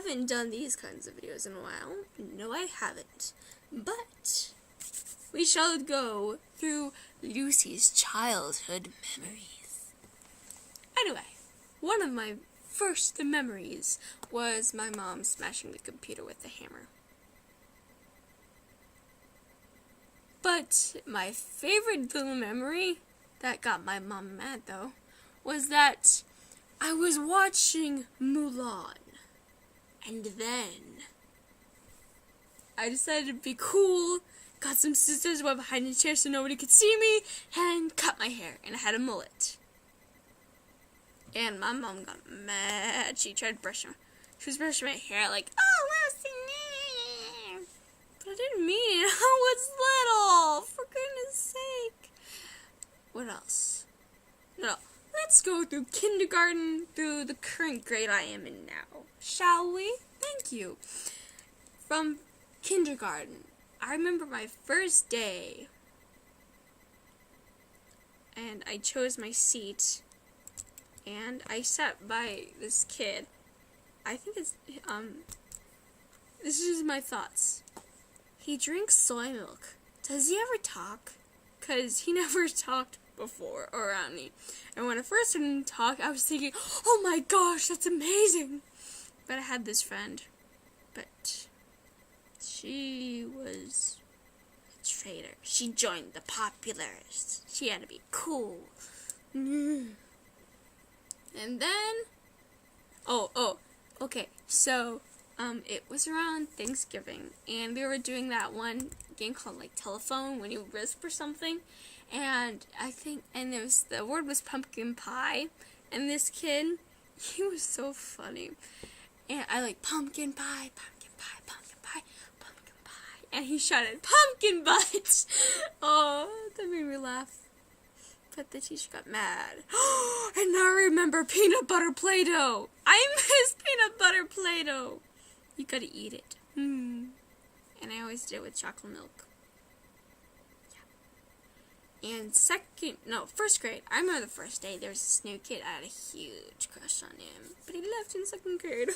haven't done these kinds of videos in a while. No, I haven't. But we shall go through Lucy's childhood memories. Anyway, one of my first memories was my mom smashing the computer with a hammer. But my favorite little memory that got my mom mad, though, was that I was watching Mulan. And then I decided to be cool, got some scissors, went behind the chair so nobody could see me, and cut my hair. And I had a mullet. And my mom got mad. She tried to brush she was brushing my hair like, oh, Lucy, but I didn't mean it. I was little, for goodness sake. What else? No, let's go through kindergarten through the current grade I am in now. Shall we? Thank you. From kindergarten, I remember my first day, and I chose my seat, and I sat by this kid. I think it's, this is my thoughts. He drinks soy milk. Does he ever talk? 'Cause he never talked before or around me. And when I first heard him talk, I was thinking, oh my gosh, that's amazing. But I had this friend, but she was a traitor. She joined the popularists. She had to be cool. And then, okay, so, it was around Thanksgiving, and we were doing that one game called, like, telephone, when you whisper something, and the word was pumpkin pie, and this kid, he was so funny, and I like, pumpkin pie, pumpkin pie, pumpkin pie, pumpkin pie, and he shouted, pumpkin butt! Oh, that made me laugh. But the teacher got mad. And now I remember peanut butter Play-Doh. I miss peanut butter Play-Doh. You gotta eat it. And I always did it with chocolate milk. Yeah. And first grade. I remember the first day. There was this new kid. I had a huge crush on him. But he left in second grade.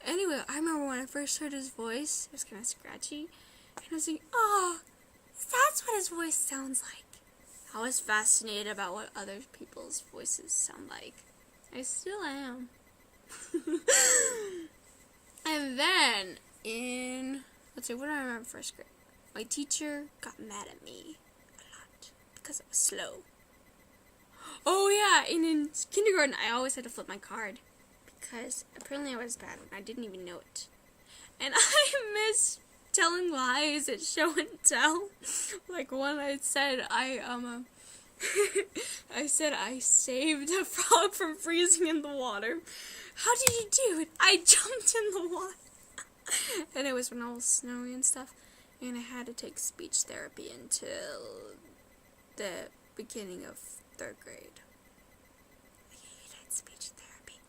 Anyway, I remember when I first heard his voice. It was kind of scratchy. And I was like, oh, that's what his voice sounds like. I was fascinated about what other people's voices sound like. I still am. And then, let's see, what do I remember first grade? My teacher got mad at me a lot because I was slow. Oh yeah, and in kindergarten, I always had to flip my card because apparently I was bad and I didn't even know it. And I miss telling lies at show and tell. Like when I said I said I saved a frog from freezing in the water. How did you do it? I jumped in the water. And it was when all was snowy and stuff. And I had to take speech therapy until the beginning of 3rd grade. I hated speech therapy.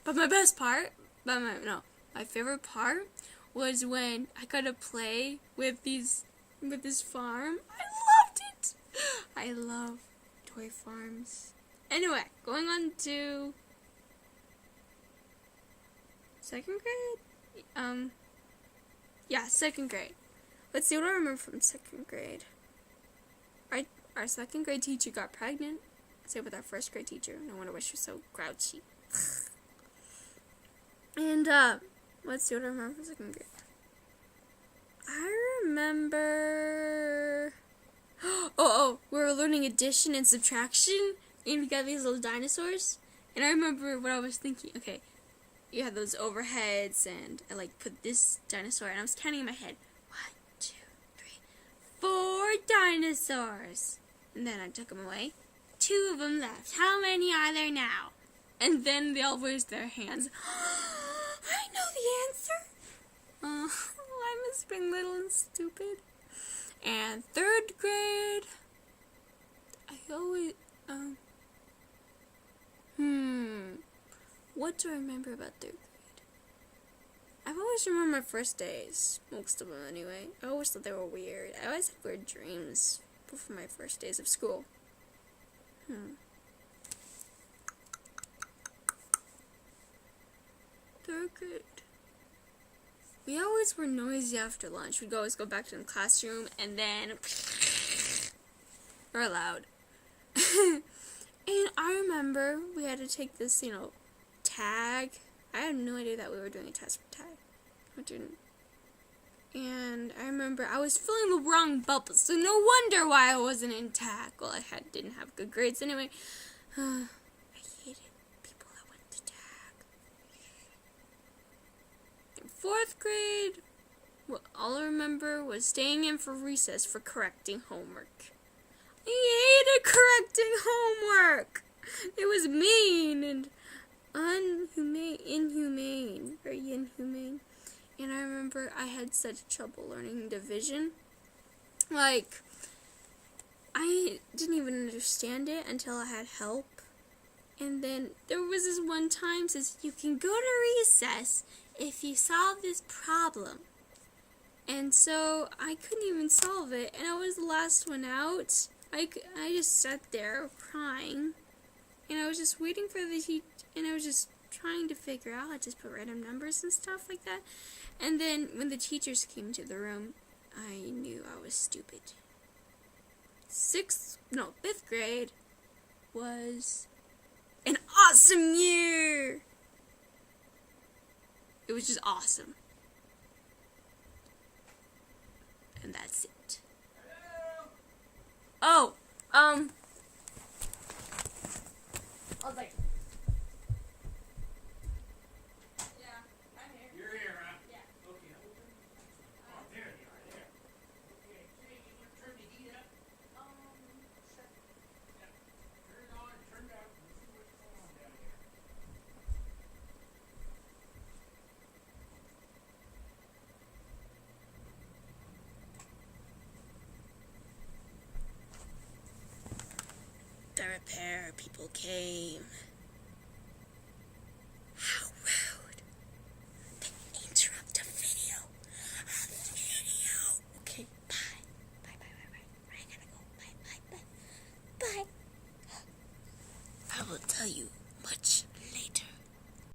But my best part, my favorite part was when I got to play with this farm. I loved it. I love toy farms. Anyway, going on to 2nd grade? Yeah, 2nd grade. Let's see what I remember from 2nd grade. Our 2nd grade teacher got pregnant. Same with our 1st grade teacher. No wonder why she was so grouchy. And, let's see what I remember from 2nd grade. I remember... we were learning addition and subtraction, and we got these little dinosaurs. And I remember what I was thinking. Okay, you had those overheads, and I, put this dinosaur, and I was counting in my head. 1, 2, 3, 4 dinosaurs. And then I took them away. 2 of them left. How many are there now? And then they all raised their hands. I know the answer. I miss being little and stupid. And 3rd grade, I always, what do I remember about 3rd grade? I've always remembered my first days, most of them anyway. I always thought they were weird. I always had weird dreams before my first days of school. 3rd grade. we always were noisy after lunch. We'd always go back to the classroom and then we're loud. And I remember we had to take this, tag. I had no idea that we were doing a test for tag. I didn't. And I remember I was filling the wrong bubbles, so no wonder why I wasn't in tag. Well, didn't have good grades anyway. I hated people that went to tag. In 4th grade, all I remember was staying in for recess for correcting homework. I hated correcting homework. It was mean and inhumane, very inhumane. And I remember I had such trouble learning division. Like, I didn't even understand it until I had help. And then there was this one time says, you can go to recess if you solve this problem. And so I couldn't even solve it, and I was the last one out. I just sat there crying, and I was just waiting for the teacher, and I was just trying to figure out. I just put random numbers and stuff like that. And then when the teachers came to the room, I knew I was stupid. 5th grade was an awesome year. It was just awesome. And that's it. Oh, I was like, yeah, I'm here. You're here, huh? Yeah. Okay. Oh, there you are, there. Okay, say, you want to turn the heat up? Sure. Yeah. Turn it on, turn it up, and see what's going on down here. The repair people came.